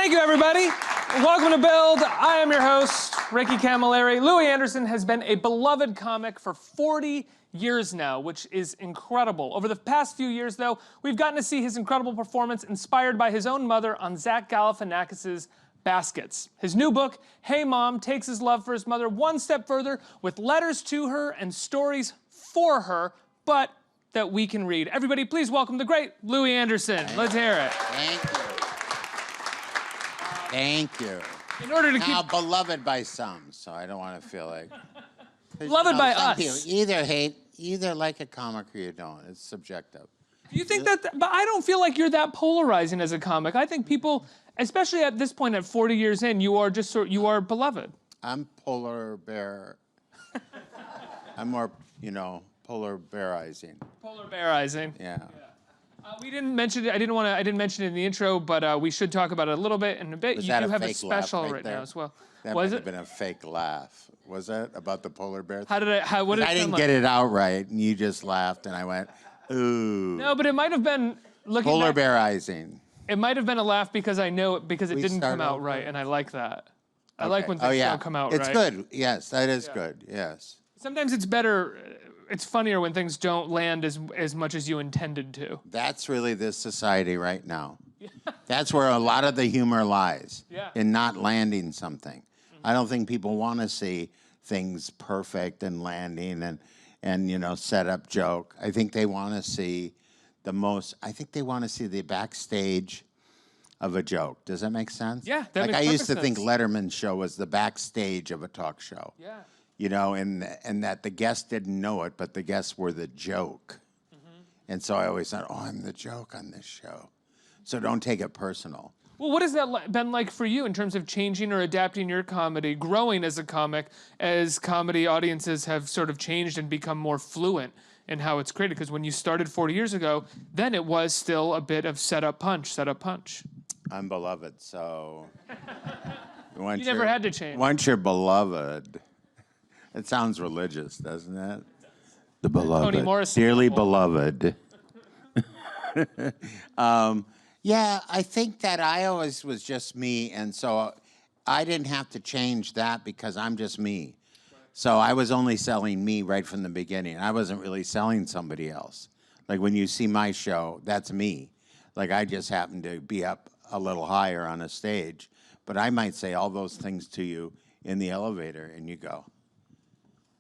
Thank you, everybody. Welcome to Build. I am your host, Ricky Camilleri. Louie Anderson has been a beloved comic for 40 years now, which is incredible. Over the past few years, though, we've gotten to see his incredible performance inspired by his own mother on Zach Galifianakis' Baskets. His new book, Hey Mom, takes his love for his mother one step further with letters to her and stories for her, but that we can read. Everybody, please welcome the great Louie Anderson. Let's hear it. Thank you. Thank you. In order to now, keep beloved by some, so I don't want to feel like... Beloved by us. People either like a comic or you don't. It's subjective. Do you think that, but I don't feel like you're that polarizing as a comic. I think people, especially at this point at 40 years in, you are just you are beloved. I'm polar bear. I'm more, polar bearizing. Polar bearizing. Yeah. We didn't mention it. I didn't mention it in the intro, but we should talk about it a little bit in a bit. Was you that do a have fake a special laugh right there? now as well. That Was might it? have been a fake laugh. Was it about the polar bear? How did I? What did it I didn't sound get like? it out right, and you just laughed, and I went, ooh. No, but it might have been looking Polar back, bearizing. It might have been a laugh because I know it because it We didn't come start out over? right, and I like that. I Okay. like when things don't come out right. It's good. Yes, that is good. Yes. Sometimes it's better. It's funnier when things don't land as much as you intended to. That's really this society right now. That's where a lot of the humor lies, in not landing something. I don't think people want to see things perfect and landing and set up joke. I think they want to see they want to see the backstage of a joke. Does that make sense? Yeah, that like makes I used perfect to think sense. Letterman's show was the backstage of a talk show. Yeah. And that the guests didn't know it, but the guests were the joke. And so I always thought, I'm the joke on this show. So don't take it personal. Well, what has that been like for you in terms of changing or adapting your comedy, growing as a comic, as comedy audiences have sort of changed and become more fluent in how it's created? Because when you started 40 years ago, then it was still a bit of set up, punch. I'm beloved, so... You never had to change. Once you're beloved... It sounds religious, doesn't it? The beloved. Toni Morrison. Dearly beloved. Yeah, I think that I always was just me, and so I didn't have to change that because I'm just me. So I was only selling me right from the beginning. I wasn't really selling somebody else. Like when you see my show, that's me. Like I just happen to be up a little higher on a stage, but I might say all those things to you in the elevator, and you go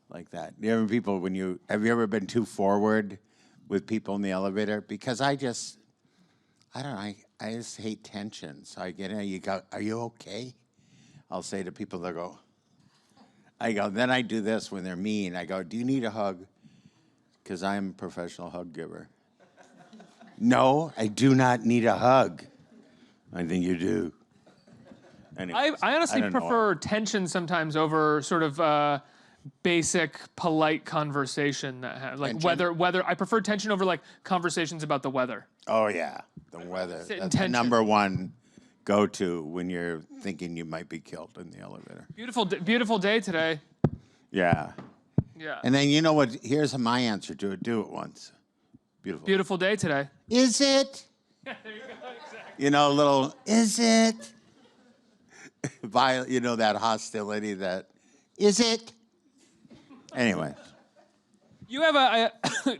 like that. You ever have you ever been too forward with people in the elevator? Because I don't know, I just hate tension. So I get in, you go, are you okay? I'll say to people, then I do this when they're mean. I go, do you need a hug? Because I'm a professional hug giver. No, I do not need a hug. I think you do. Anyways, I honestly don't know. prefer tension sometimes over sort of basic, polite conversation that like Tension? weather. I prefer tension over like conversations about the weather. Oh, yeah, the weather. Sit in That's the tension. number one go-to when you're thinking you might be killed in the elevator. Beautiful day today. Yeah. Yeah. And then you know what? Here's my answer to it. Do it once. Beautiful. Beautiful day today. Is it? Yeah, there you go. Exactly. A little, is it? That hostility that, is it? Anyway. You have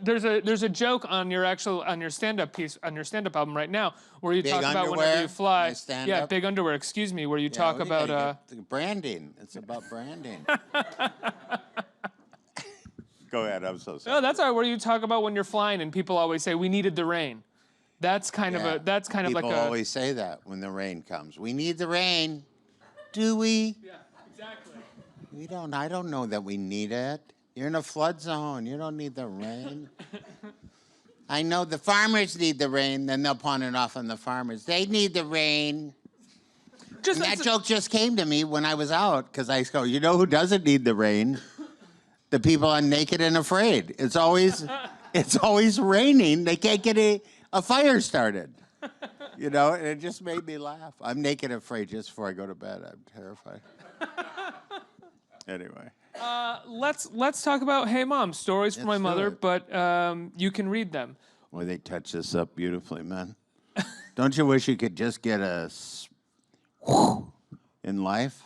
there's a joke on your stand-up piece on your stand-up album right now where you Big talk about underwear, whenever you fly. my stand-up? Yeah, big underwear. Excuse me. Where you talk we about gotta get branding. It's about branding. Go ahead. I'm so sorry. No, that's all right. Where you talk about when you're flying and people always say we needed the rain. That's kind of like a. People always say that when the rain comes. We need the rain. Do we? Yeah, exactly. We don't. I don't know that we need it. You're in a flood zone. You don't need the rain. I know the farmers need the rain. Then they'll pawn it off on the farmers. They need the rain. That joke just came to me when I was out because I go, you know who doesn't need the rain? The people on Naked and Afraid. It's always raining. They can't get a fire started. And it just made me laugh. I'm naked and afraid just before I go to bed. I'm terrified. Anyway. Let's talk about Hey Mom, stories from my mother, but you can read them. Boy, they touch this up beautifully, man. Don't you wish you could just get a in life.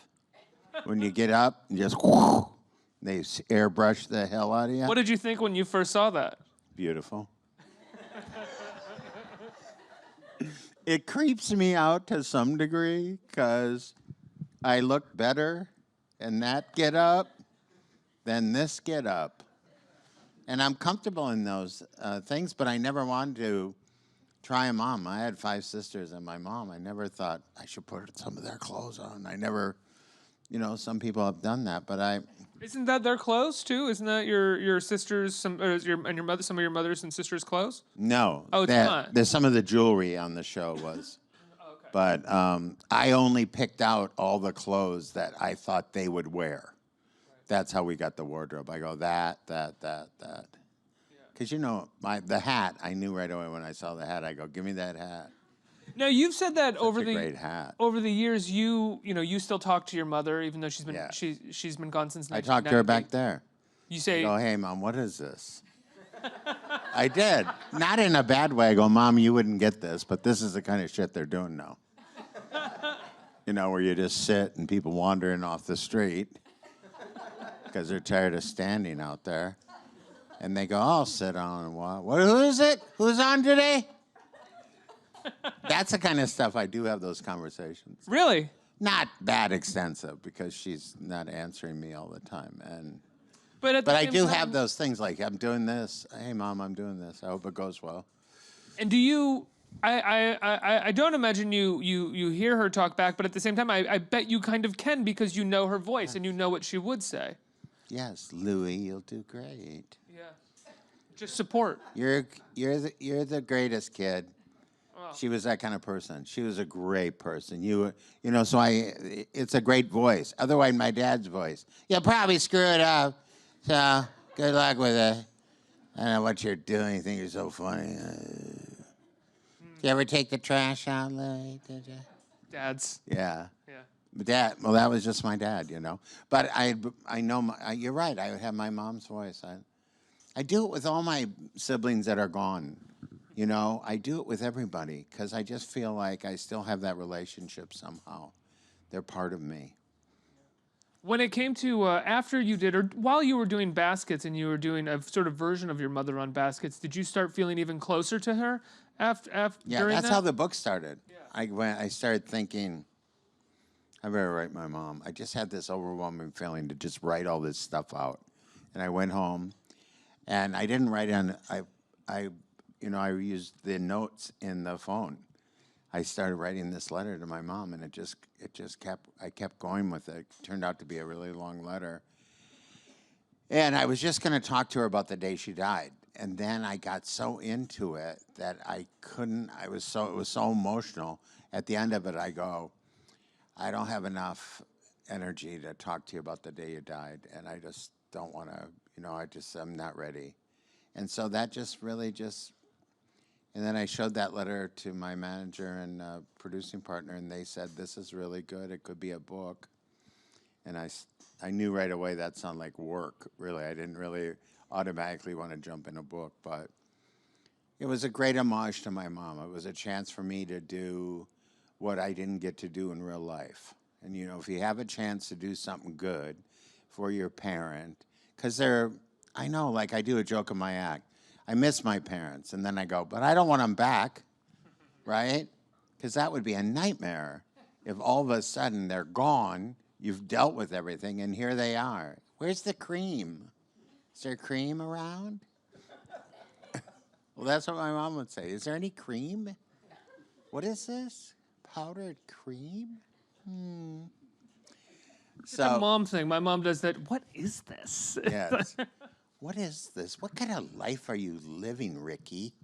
When you get up and just they airbrush the hell out of you. What did you think when you first saw that? Beautiful. It creeps me out to some degree because I look better in that get up than this get up. And I'm comfortable in those things, but I never wanted to try a mom. I had 5 sisters and my mom. I never thought I should put some of their clothes on. I never, some people have done that, but Isn't that their clothes too? Isn't that your sisters, some of your mothers and sisters' clothes? no. Oh, it's not. There's some of the jewelry on the show was. Okay. But I only picked out all the clothes that I thought they would wear. That's how we got the wardrobe. I go, that. Because, the hat, I knew right away when I saw the hat. I go, give me that hat. Now, you've said that Great hat. over the years, you still talk to your mother, even though she's been Yeah. she's been gone since 1998. I talked to her back there. You say, I go, hey, Mom, what is this? I did. Not in a bad way. I go, Mom, you wouldn't get this, but this is the kind of shit they're doing now. Where you just sit and people wandering off the street because they're tired of standing out there. And they go, I'll sit down and watch. Who is it? Who's on today? That's the kind of stuff I do have those conversations. really? Not that extensive because she's not answering me all the time. But I do have those things like, I'm doing this. Hey, Mom, I'm doing this. I hope it goes well. And do you? I don't imagine you hear her talk back, but at the same time, I bet you kind of can because you know her voice and you know what she would say. Yes, Louie, you'll do great. Yeah. Just support. You're the greatest kid. Oh. She was that kind of person. She was a great person. It's a great voice. Otherwise, my dad's voice. You'll probably screw it up. So good luck with it. I don't know what you're doing. You think you're so funny. Did you ever take the trash out, Louie? Did you? Dads. Yeah. Yeah. That was just my dad, But I know, you're right. I have my mom's voice. I do it with all my siblings that are gone. I do it with everybody because I just feel like I still have that relationship somehow. They're part of me. When it came to after you did, or while you were doing baskets and you were doing a sort of version of your mother on baskets, did you start feeling even closer to her after Yeah, during that's that? how the book started. Yeah. I started thinking, I better write my mom. I just had this overwhelming feeling to just write all this stuff out. And I went home, and I didn't write on, I used the notes in the phone. I started writing this letter to my mom, and I kept going with it. It turned out to be a really long letter. And I was just going to talk to her about the day she died. And then I got so into it that it was so emotional. At the end of it, I go, I don't have enough energy to talk to you about the day you died. And I just don't want to, I'm not ready. And so that and then I showed that letter to my manager and producing partner, and they said, this is really good. It could be a book. And I knew right away that sounded like work, really. I didn't really automatically want to jump in a book, but it was a great homage to my mom. It was a chance for me to do what I didn't get to do in real life. And, if you have a chance to do something good for your parent, because I know, like I do a joke in my act, I miss my parents, and then I go, but I don't want them back, right? Because that would be a nightmare if all of a sudden they're gone, you've dealt with everything, and here they are. Where's the cream? Is there cream around? Well, that's what my mom would say. Is there any cream? What is this? Powdered cream? It's a mom thing. My mom does that. What is this? Yes. What is this? What kind of life are you living, Ricky?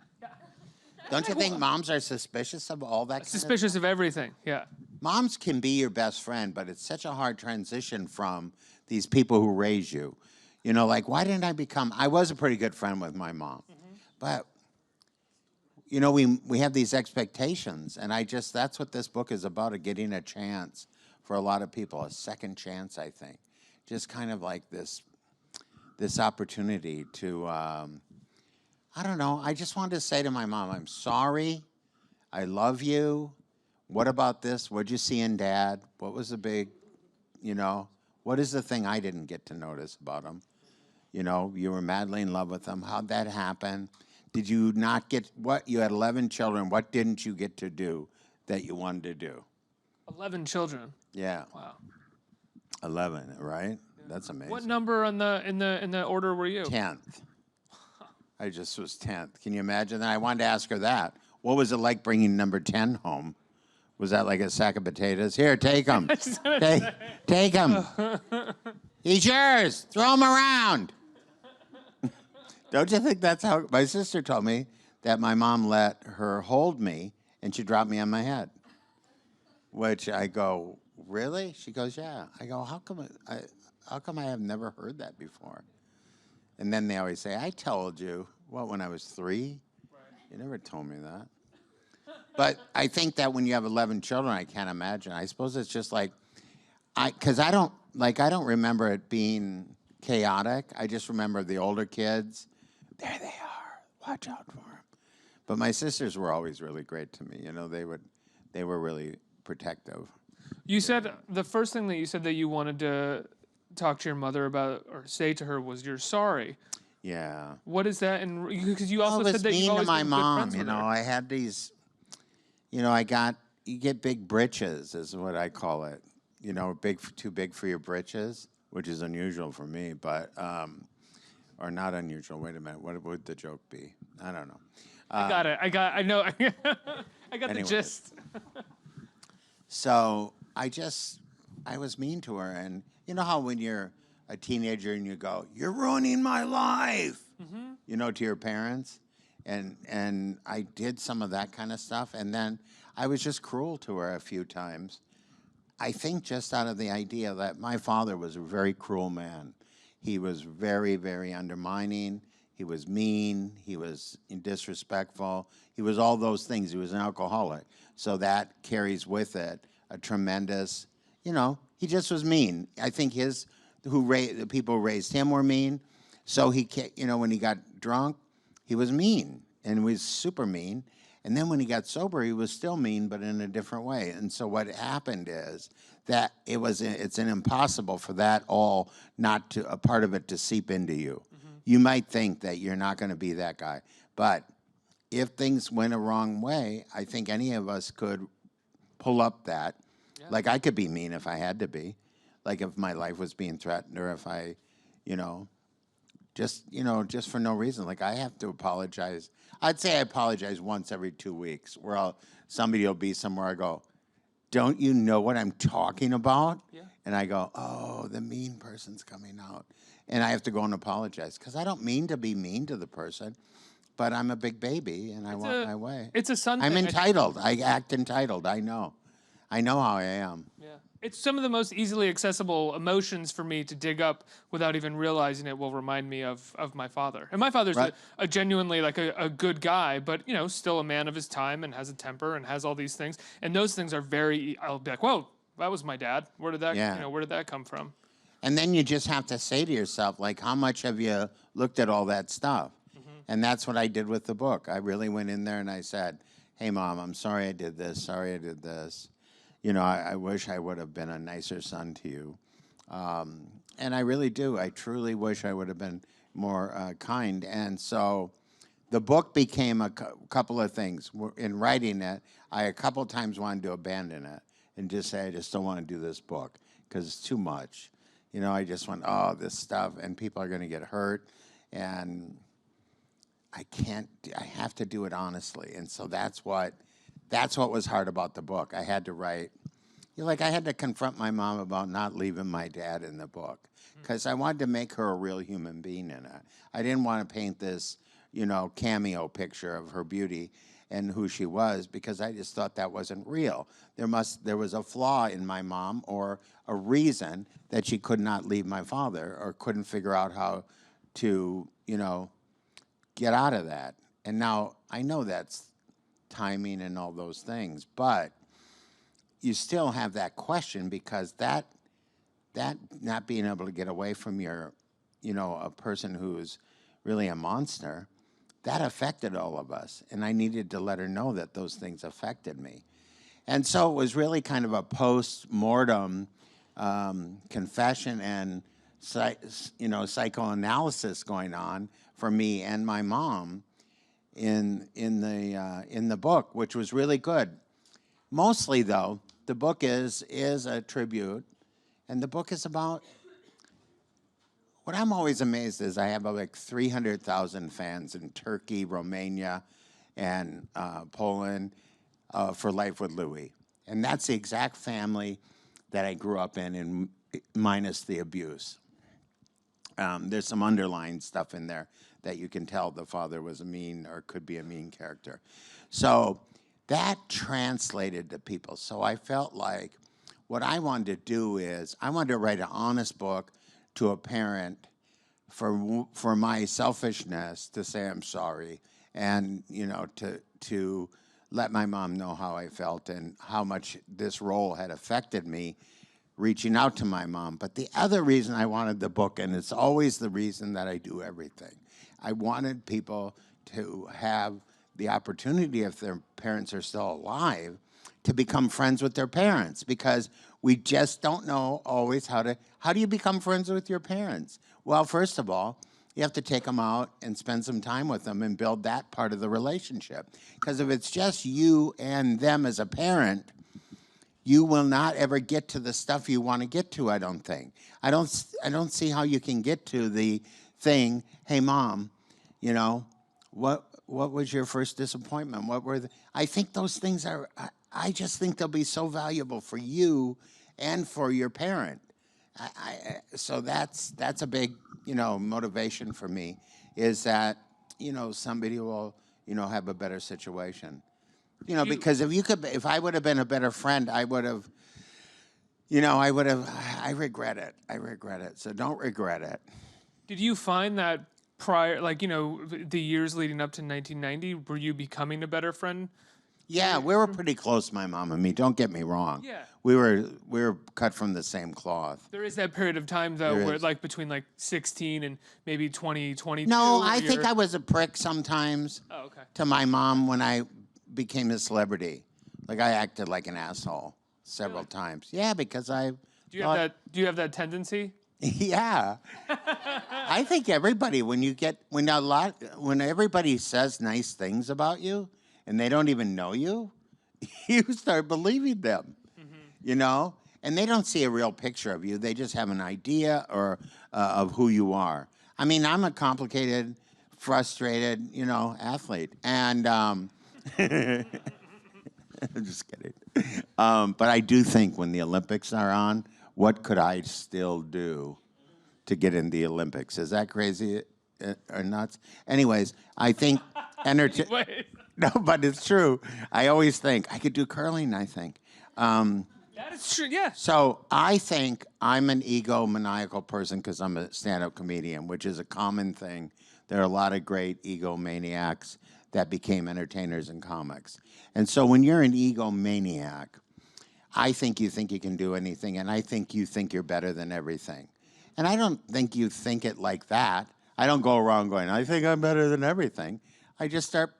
Don't you think moms are suspicious of all that? Suspicious of everything, yeah. Moms can be your best friend, but it's such a hard transition from these people who raise you. Like, why didn't I was a pretty good friend with my mom. Mm-hmm. But, we have these expectations, and that's what this book is about, getting a chance for a lot of people, a second chance, I think. Just kind of like this opportunity to, I don't know, I just wanted to say to my mom, I'm sorry, I love you, What about this? What'd you see in Dad? What was the big, what is the thing I didn't get to notice about him? You were madly in love with him. How'd that happen? Did you not get what? You had 11 children. What didn't you get to do that you wanted to do? 11 children. Yeah. Wow. 11, right? That's amazing. What number in the order were you? 10th. I just was 10th. Can you imagine that? I wanted to ask her that. What was it like bringing number 10 home? Was that like a sack of potatoes? Here, take them. Take them. He's yours. Throw him around. Don't you think that's how... My sister told me that my mom let her hold me and she dropped me on my head. Which I go, really? She goes, yeah. I go, how come I have never heard that before? And then they always say, I told you. What, when I was 3? Right. You never told me that. But I think that when you have 11 children, I can't imagine. I suppose it's just like, because I don't remember it being chaotic. I just remember the older kids. There they are. Watch out for them. But my sisters were always really great to me. They were really protective. You said the first thing that you said that you wanted to talk to your mother about or say to her was you're sorry. Yeah. What is that? And because you also said that mean you've always to my been mom. good friends with her. I had these. You get big britches, is what I call it. Too big for your britches, which is unusual for me, but or not unusual. Wait a minute, what would the joke be? I don't know. I got it. I know. I got the gist. So I was mean to her, and you know how when you're a teenager and you go, "You're ruining my life," to your parents, and I did some of that kind of stuff, and then I was just cruel to her a few times. I think just out of the idea that my father was a very cruel man. He was very, very undermining. He was mean. He was disrespectful. He was all those things. He was an alcoholic. So that carries with it a tremendous, he just was mean. I think the people who raised him were mean. So when he got drunk, he was mean and he was super mean. And then when he got sober, he was still mean, but in a different way. And so what happened is that it's an impossible for that all not to, a part of it to seep into you. You might think that you're not going to be that guy. But if things went a wrong way, I think any of us could pull up that. Yeah. Like I could be mean if I had to be. Like if my life was being threatened or if I, just for no reason. Like I have to apologize. I'd say I apologize once every 2 weeks where somebody will be somewhere. I go, don't you know what I'm talking about? Yeah. And I go, oh, the mean person's coming out. And I have to go and apologize because I don't mean to be mean to the person, but I'm a big baby and I want my way. It's a son I'm thing. entitled. I act entitled. I know how I am. Yeah. It's some of the most easily accessible emotions for me to dig up without even realizing it will remind me of my father. And my father's a genuinely like a good guy, but still a man of his time and has a temper and has all these things. And those things are I'll be like, whoa, that was my dad. Where did that come from? And then you just have to say to yourself, like, how much have you looked at all that stuff? And that's what I did with the book. I really went in there and I said, hey, Mom, I'm sorry I did this. Sorry I did this. I wish I would have been a nicer son to you. And I really do. I truly wish I would have been more kind. And so the book became a couple of things. In writing it, I a couple times wanted to abandon it and just say, I just don't want to do this book because it's too much. I just went, this stuff, and people are going to get hurt. And I have to do it honestly. And so that's what was hard about the book. I had to write, I had to confront my mom about not leaving my dad in the book because I wanted to make her a real human being in it. I didn't want to paint this, cameo picture of her beauty and who she was because I just thought that wasn't real. There was a flaw in my mom or a reason that she could not leave my father or couldn't figure out how to, get out of that. And now I know that's timing and all those things, but you still have that question because that not being able to get away from your, a person who's really a monster, that affected all of us. And I needed to let her know that those things affected me. And so it was really kind of a post-mortem confession and psychoanalysis going on for me and my mom in the book, which was really good. Mostly, though, the book is a tribute, and the book is about. What I'm always amazed is I have like 300,000 fans in Turkey, Romania, and Poland for Life with Louie. And that's the exact family that I grew up in minus the abuse. There's some underlying stuff in there that you can tell the father was a mean or could be a mean character. So that translated to people. So I felt like what I wanted to do is I wanted to write an honest book to a parent for my selfishness to say I'm sorry and, to let my mom know how I felt and how much this role had affected me reaching out to my mom. But the other reason I wanted the book, and it's always the reason that I do everything, I wanted people to have the opportunity, if their parents are still alive, to become friends with their parents, because we just don't know always how do you become friends with your parents? Well, first of all, you have to take them out and spend some time with them and build that part of the relationship. Because if it's just you and them as a parent, you will not ever get to the stuff you want to get to, I don't think. I don't see how you can get to the thing, hey, Mom, what was your first disappointment? I think those things I just think they'll be so valuable for you and for your parent. So that's a big, motivation for me, is that, somebody will, have a better situation. Because if I would have been a better friend, I would have, I regret it. So don't regret it. Did you find that prior, the years leading up to 1990, were you becoming a better friend? Yeah, we were pretty close, my mom and me. Don't get me wrong. Yeah. We were cut from the same cloth. There is that period of time, though, where between 16 and maybe 20, 22. No, I think I was a prick sometimes to my mom when I became a celebrity. Like, I acted like an asshole several times. Yeah, because Do you have that tendency? Yeah. I think everybody, when everybody says nice things about you and they don't even know you, you start believing them, and they don't see a real picture of you. They just have an idea of who you are. I mean, I'm a complicated, frustrated, athlete. And I'm just kidding. But I do think when the Olympics are on, what could I still do to get in the Olympics? Is that crazy or nuts? Anyways, I think No, but it's true. I always think I could do curling, I think. That is true, yeah. So I think I'm an egomaniacal person because I'm a stand-up comedian, which is a common thing. There are a lot of great egomaniacs that became entertainers and comics. And so when you're an egomaniac, I think you can do anything, and I think you think you're better than everything. And I don't think you think it like that. I don't go around going, I think I'm better than everything. I just start,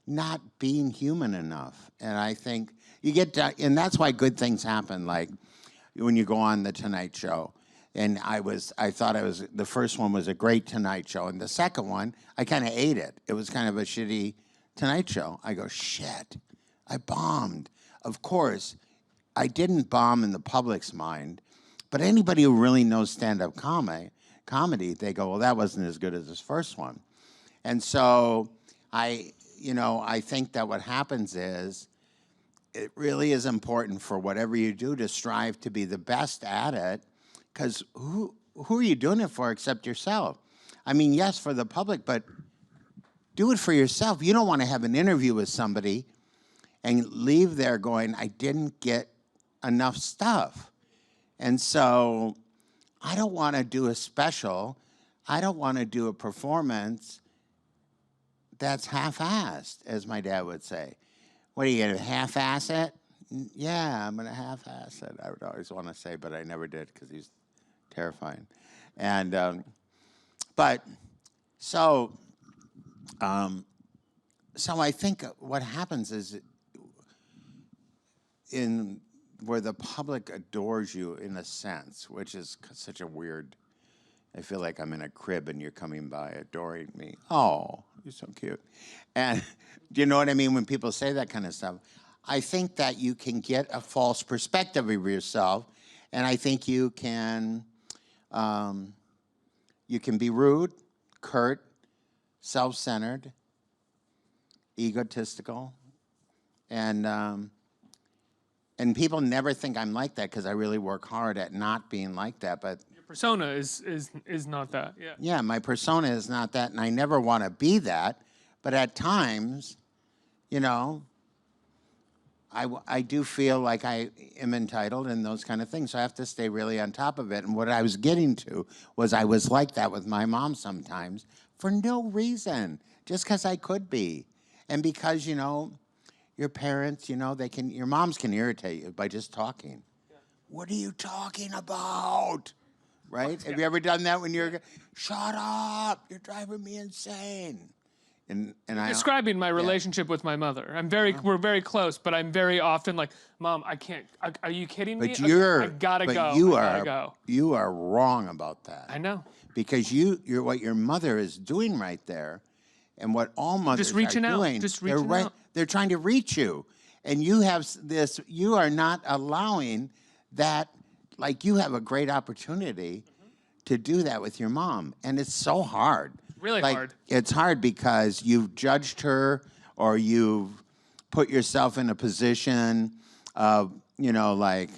not being human enough. And I think and that's why good things happen, like when you go on the Tonight Show. And I thought the first one was a great Tonight Show, and the second one, I kind of ate it. It was kind of a shitty Tonight Show. I go, shit, I bombed. Of course, I didn't bomb in the public's mind, but anybody who really knows stand-up comedy, they go, well, that wasn't as good as this first one. And so I think that what happens is it really is important for whatever you do to strive to be the best at it, because who are you doing it for except yourself? I mean, yes, for the public, but do it for yourself. You don't want to have an interview with somebody and leave there going, I didn't get enough stuff. And so I don't want to do a special. I don't want to do a performance that's half-assed, as my dad would say. What are you going to half-ass it? Yeah, I'm going to half-ass it. I would always want to say, but I never did because he's terrifying. And, so I think what happens is in where the public adores you in a sense, which is such a weird. I feel like I'm in a crib and you're coming by adoring me. Oh, you're so cute. And do you know what I mean when people say that kind of stuff? I think that you can get a false perspective of yourself, and I think you can be rude, curt, self-centered, egotistical, and people never think I'm like that because I really work hard at not being like that. But Your persona is not that. Yeah. yeah, my persona is not that, and I never want to be that. But at times, you know, I do feel like I am entitled and those kind of things. So I have to stay really on top of it. And what I was getting to was I was like that with my mom sometimes for no reason, just because I could be. And because, you know, your parents, you know, your moms can irritate you by just talking. Yeah. What are you talking about? Right? Yeah. Have you ever done that when you're, shut up, you're driving me insane. And Describing my relationship with my mother. We're very close, but I'm very often like, Mom, I can't. Are you kidding me? But I gotta go. You are wrong about that. I know. Because you're what your mother is doing right there, and what all mothers Just reaching are out. doing. Just reaching out. They're trying to reach you, and you have this. You are not allowing that. Like you have a great opportunity to do that with your mom, and it's so hard. Really hard. It's hard because you've judged her or you've put yourself in a position of, you know, like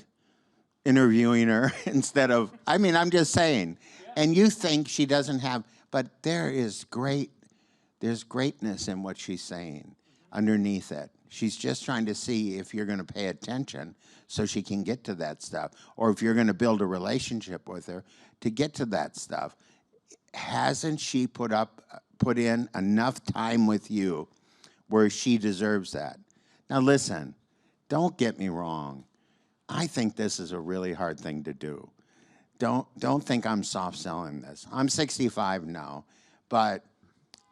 interviewing her instead of, I mean, I'm just saying. Yeah. And you think she doesn't have, but there's greatness in what she's saying underneath it. She's just trying to see if you're going to pay attention so she can get to that stuff, or if you're going to build a relationship with her to get to that stuff. Hasn't she put in enough time with you where she deserves that? Now listen, don't get me wrong. I think this is a really hard thing to do. Don't think I'm soft selling this. I'm 65 now, but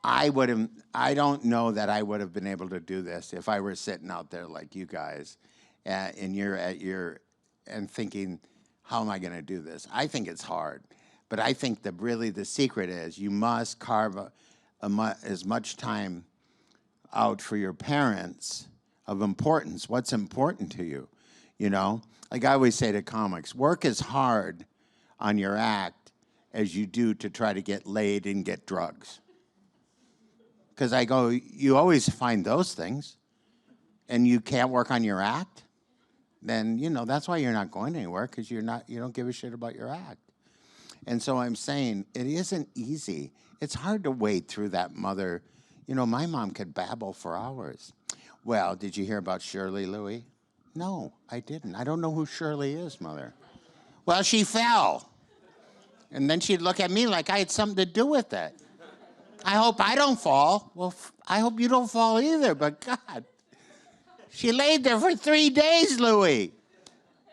I don't know that I would have been able to do this if I were sitting out there like you guys, and you're and thinking, how am I going to do this? I think it's hard. But I think that really the secret is you must carve as much time out for your parents of importance. What's important to you, you know? Like I always say to comics, work as hard on your act as you do to try to get laid and get drugs. Because I go, you always find those things, and you can't work on your act, then, you know, that's why you're not going anywhere, because you don't give a shit about your act. And so I'm saying it isn't easy. It's hard to wade through that mother. You know, my mom could babble for hours. Well, did you hear about Shirley, Louie? No, I didn't. I don't know who Shirley is, Mother. Well, she fell. And then she'd look at me like I had something to do with it. I hope I don't fall. Well, I hope you don't fall either, but God. She laid there for 3 days, Louie.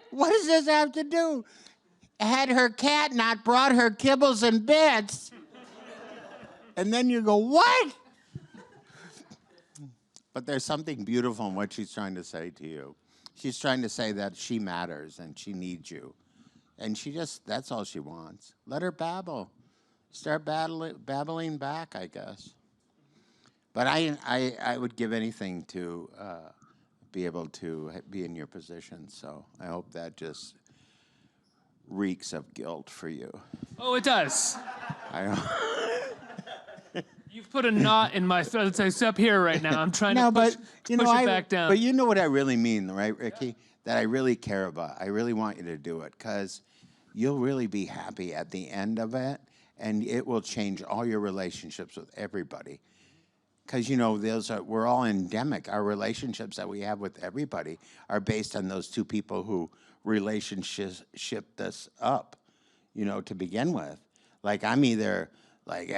What does this have to do? Had her cat not brought her kibbles and bits, and then you go, what? But there's something beautiful in what she's trying to say to you. She's trying to say that she matters and she needs you. And that's all she wants. Let her babble. Start babbling back, I guess. But I would give anything to be able to be in your position, so I hope that just reeks of guilt for you. Oh, it does. You've put a knot in my throat. It's up here right now. I'm trying to push it back down. But you know what I really mean, right, Ricky? Yeah. That I really care about. I really want you to do it, because you'll really be happy at the end of it, and it will change all your relationships with everybody. Because, you know, we're all endemic. Our relationships that we have with everybody are based on those two people who relationshiped us up, you know, to begin with. Like, I'm either like,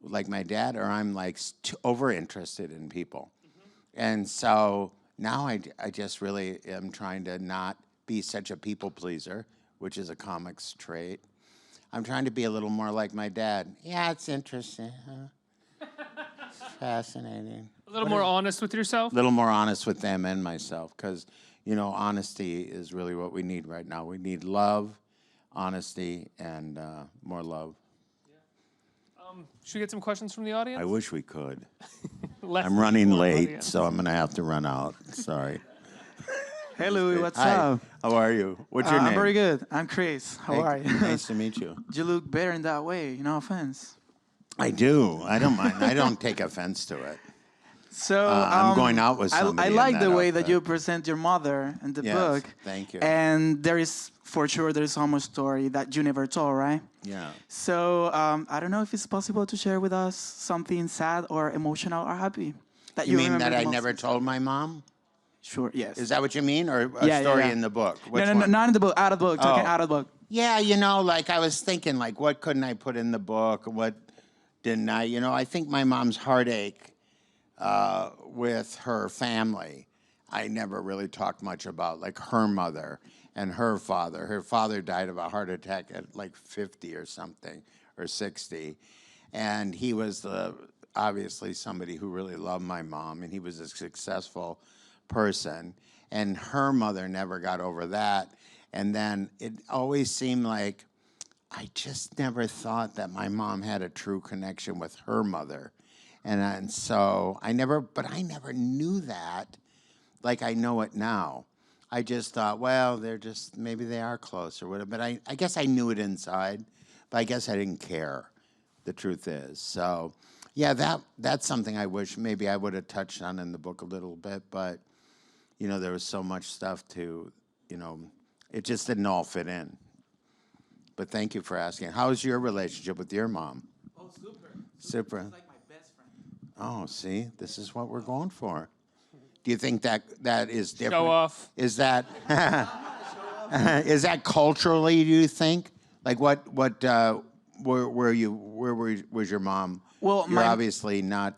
like my dad, or I'm like over interested in people. Mm-hmm. And so now I just really am trying to not be such a people pleaser, which is a comic's trait. I'm trying to be a little more like my dad. Yeah, it's interesting, huh? Fascinating. little more honest with yourself? A little more honest with them and myself, because, you know, honesty is really what we need right now. We need love, honesty, and more love. Should we get some questions from the audience? I wish we could. Less I'm running more late, audience. so I'm going to have to run out. Sorry. Hey, Louie, what's Hi. up? How are you? What's your name? I'm very good. I'm Chris. How Hey, are you? Nice to meet you. You look better in that way. No offense. I do. I don't mind. I don't take offense to it. So I'm going out with somebody I in like that the way that outfit. you present your mother in the Yes, book. thank you. And there is, for sure, there is some story that you never told, right? Yeah. So I don't know if it's possible to share with us something sad or emotional or happy that You mean remember that the I most. never told my mom? Sure. Yes. Is that what you mean, or a Yeah, story yeah. in the book? Which No, no, one? not in the book. Out of the book. Talking Oh. out of the book. Yeah, you know, like I was thinking, like, what couldn't I put in the book? What didn't I? You know, I think my mom's heartache with her family, I never really talked much about, like her mother and her father. Her father died of a heart attack at like 50 or something, or 60. And he was obviously somebody who really loved my mom, and he was a successful person. And her mother never got over that. And then it always seemed like I just never thought that my mom had a true connection with her mother. And so I never knew that like I know it now. I just thought, well, maybe they are close or whatever. But I guess I knew it inside, but I guess I didn't care, the truth is. So, yeah, that's something I wish maybe I would have touched on in the book a little bit. But, you know, there was so much stuff to, you know, it just didn't all fit in. But thank you for asking. How's your relationship with your mom? Oh, super. Super. She's like my best friend. Oh, see, this is what we're going for. Do you think that is different? Show off. Is that is that culturally? Do you think? Like where was your mom? Well, you're my- obviously not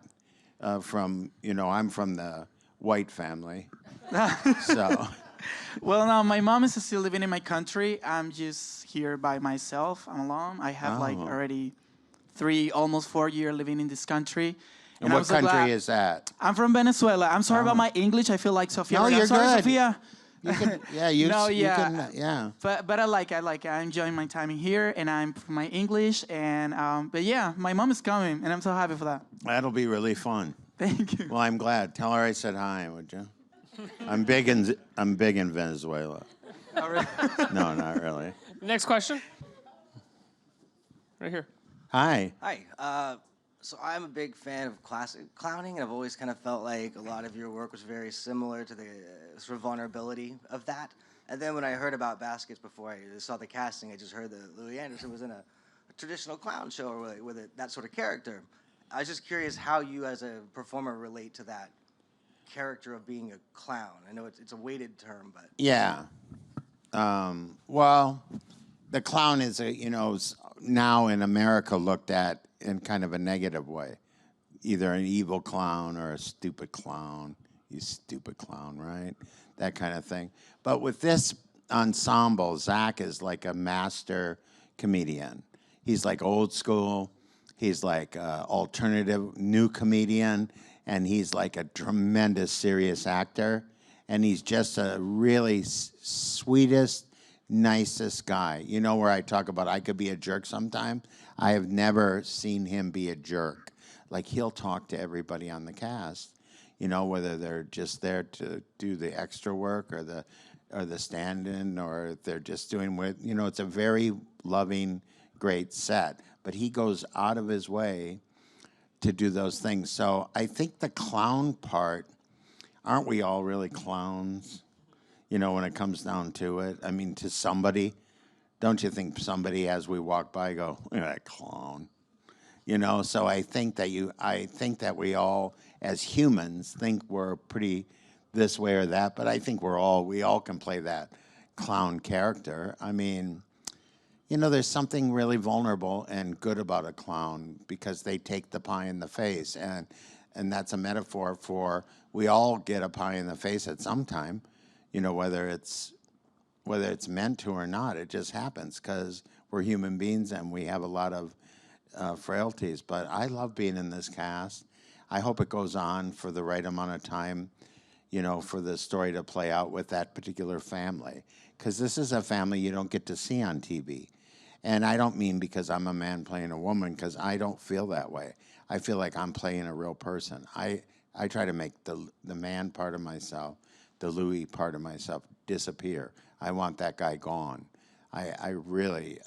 from. You know, I'm from the white family, so. Well, no, my mom is still living in my country. I'm just here by myself. I'm alone. I have like Oh. already almost 4 years living in this country. And I'm what so country glad- is that? I'm from Venezuela. I'm sorry about my English. I feel like Sofia. No, right now. you're Sorry, good. Sofia. You can, yeah, you. No, you yeah. can, yeah. But I like it. I'm enjoying my time here, and I'm my English. And but yeah, my mom is coming, and I'm so happy for that. That'll be really fun. Thank you. Well, I'm glad. Tell her I said hi, would you? I'm big in Venezuela. All right. No, not really. Next question. Right here. Hi. Hi. So I'm a big fan of classic clowning, and I've always kind of felt like a lot of your work was very similar to the sort of vulnerability of that. And then when I heard about Baskets before I saw the casting, I just heard that Louie Anderson was in a traditional clown show with that sort of character. I was just curious how you as a performer relate to that character of being a clown. I know it's a weighted term, but... Yeah. Well, the clown is now in America looked at in kind of a negative way, either an evil clown or a stupid clown. You stupid clown, right? That kind of thing. But with this ensemble, Zach is like a master comedian. He's like old school. He's like alternative new comedian, and he's like a tremendous serious actor. And he's just a really sweetest, nicest guy. You know where I talk about I could be a jerk sometime? I have never seen him be a jerk. Like he'll talk to everybody on the cast, you know, whether they're just there to do the extra work or the stand-in, or if they're just doing it's a very loving, great set. But he goes out of his way to do those things. So I think the clown part, aren't we all really clowns? You know, when it comes down to it. I mean, to somebody, don't you think somebody as we walk by go, look at that clown? You know, so I think that we all, as humans, think we're pretty this way or that, but I think we all can play that clown character. I mean, you know, there's something really vulnerable and good about a clown because they take the pie in the face, and that's a metaphor for we all get a pie in the face at some time, you know, whether it's meant to or not. It just happens because we're human beings and we have a lot of frailties. But I love being in this cast. I hope it goes on for the right amount of time, you know, for the story to play out with that particular family. Because this is a family you don't get to see on TV. And I don't mean because I'm a man playing a woman, because I don't feel that way. I feel like I'm playing a real person. I try to make the man part of myself, the Louie part of myself, disappear. I want that guy gone. I really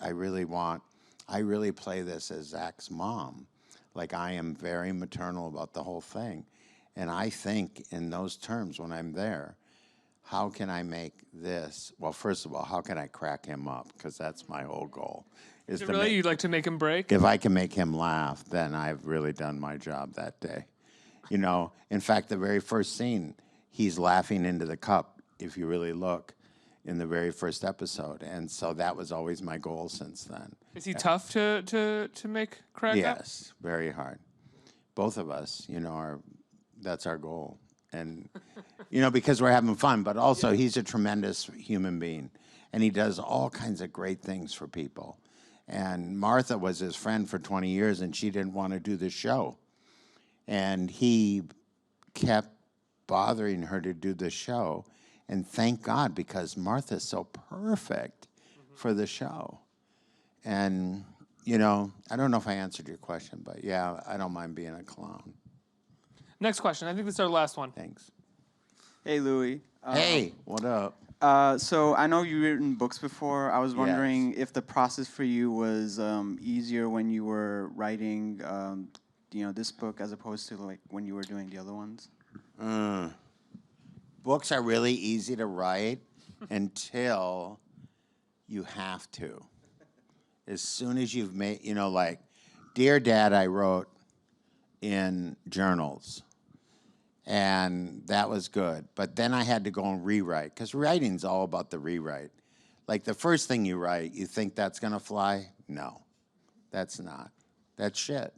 play this as Zach's mom. Like, I am very maternal about the whole thing. And I think in those terms when I'm there, how can I make this, well, first of all, how can I crack him up? Because that's my whole goal. Is it really? You'd like to make him break? If I can make him laugh, then I've really done my job that day. You know, in fact, the very first scene, he's laughing into the cup, if you really look, in the very first episode. And so that was always my goal since then. Is he tough to make crack up? Yes, very hard. Both of us, you know, that's our goal. And, you know, because we're having fun, but also he's a tremendous human being. And he does all kinds of great things for people. And Martha was his friend for 20 years, and she didn't want to do the show. And he kept bothering her to do the show. And thank God, because Martha's so perfect for the show. And, you know, I don't know if I answered your question, but yeah, I don't mind being a clown. Next question. I think this is our last one. Thanks. Hey, Louie. Hey, what up? So I know you've written books before. I was wondering if the process for you was easier when you were writing, you know, this book as opposed to like when you were doing the other ones. Books are really easy to write until you have to. As soon as you've made, you know, like Dear Dad, I wrote in journals. And that was good. But then I had to go and rewrite, because writing's all about the rewrite. Like the first thing you write, you think that's going to fly? No, that's not. That's shit.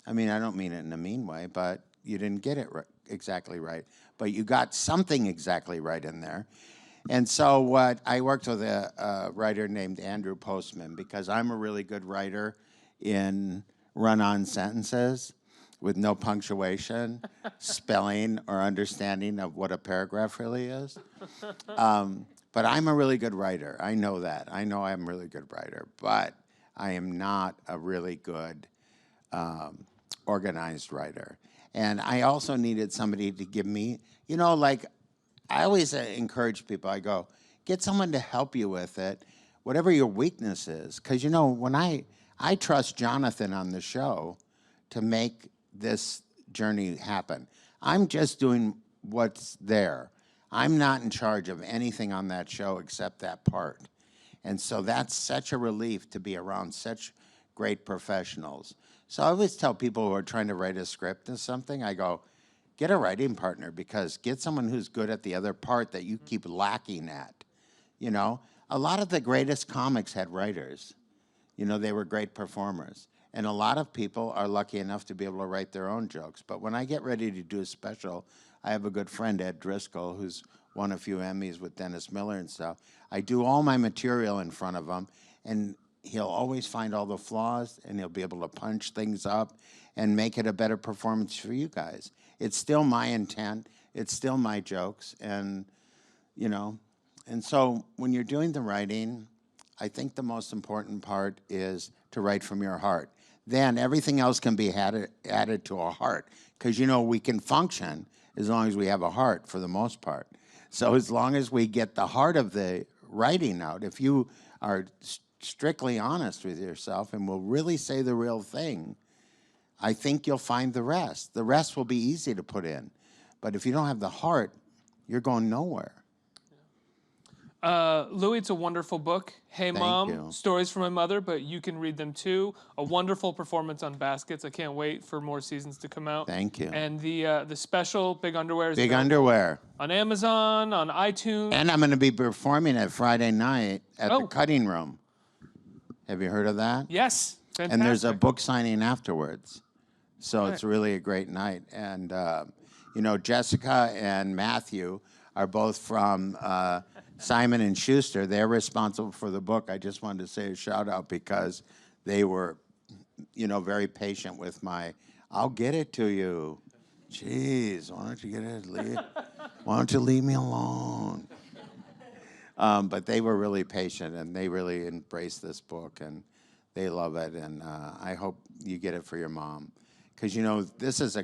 I mean, I don't mean it in a mean way, but you didn't get it exactly right. But you got something exactly right in there. And so I worked with a writer named Andrew Postman, because I'm a really good writer in run-on sentences with no punctuation, spelling, or understanding of what a paragraph really is. But I'm a really good writer. I know that. I know I'm a really good writer. But I am not a really good organized writer. And I also needed somebody to give me, you know, like, I always encourage people, I go, get someone to help you with it, whatever your weakness is. Because, you know, when I trust Jonathan on the show to make this journey happen. I'm just doing what's there. I'm not in charge of anything on that show except that part. And so that's such a relief to be around such great professionals. So I always tell people who are trying to write a script or something, I go, get a writing partner, because get someone who's good at the other part that you keep lacking at. You know, a lot of the greatest comics had writers. You know, they were great performers. And a lot of people are lucky enough to be able to write their own jokes. But when I get ready to do a special, I have a good friend, Ed Driscoll, who's won a few Emmys with Dennis Miller and stuff. I do all my material in front of him, and he'll always find all the flaws, and he'll be able to punch things up and make it a better performance for you guys. It's still my intent. It's still my jokes. And, you know, and so when you're doing the writing, I think the most important part is to write from your heart. Then everything else can be added to a heart. Because, you know, we can function as long as we have a heart for the most part. So as long as we get the heart of the writing out, if you are strictly honest with yourself and will really say the real thing, I think you'll find the rest. The rest will be easy to put in. But if you don't have the heart, you're going nowhere. Louie, it's a wonderful book. Hey, Thank Mom, you. Stories from my mother, but you can read them too. A wonderful performance on Baskets. I can't wait for more seasons to come out. Thank you. And the special Big Underwear is Big available Underwear. on Amazon, on iTunes. And I'm going to be performing it Friday night at the Oh. Cutting Room. Have you heard of that? Yes, fantastic. And there's a book signing afterwards. So Right. it's really a great night. And, you know, Jessica and Matthew are both from Simon & Schuster. They're responsible for the book. I just wanted to say a shout out because they were, you know, very patient with my I'll get it to you. Jeez, why don't you get it? Why don't you leave me alone? But they were really patient, and they really embraced this book, and they love it, and I hope you get it for your mom. Because, you know, this is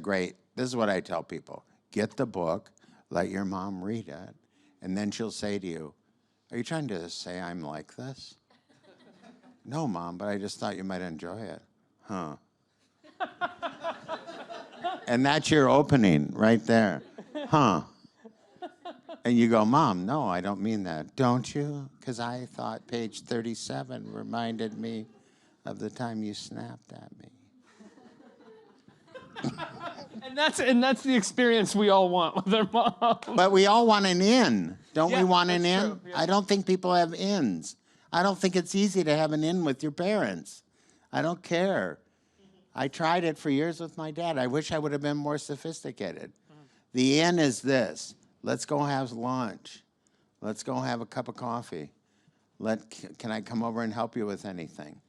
what I tell people. Get the book, let your mom read it, and then she'll say to you, are you trying to say I'm like this? No, Mom, but I just thought you might enjoy it. Huh. And that's your opening right there. Huh. And you go, Mom, no, I don't mean that. Don't you? Because I thought page 37 reminded me of the time you snapped at me. And that's the experience we all want with our mom. But we all want an in. Don't we want an in? true, yeah. I don't think people have ins. I don't think it's easy to have an in with your parents. I don't care. I tried it for years with my dad. I wish I would have been more sophisticated. The in is this. Let's go have lunch. Let's go have a cup of coffee. Can I come over and help you with anything?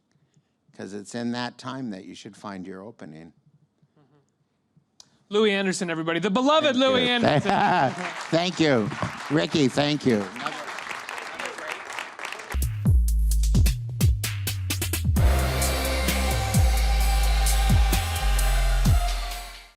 Because it's in that time that you should find your opening. Louie Anderson, everybody. The beloved Louie Anderson. Thank you. Ricky, thank you.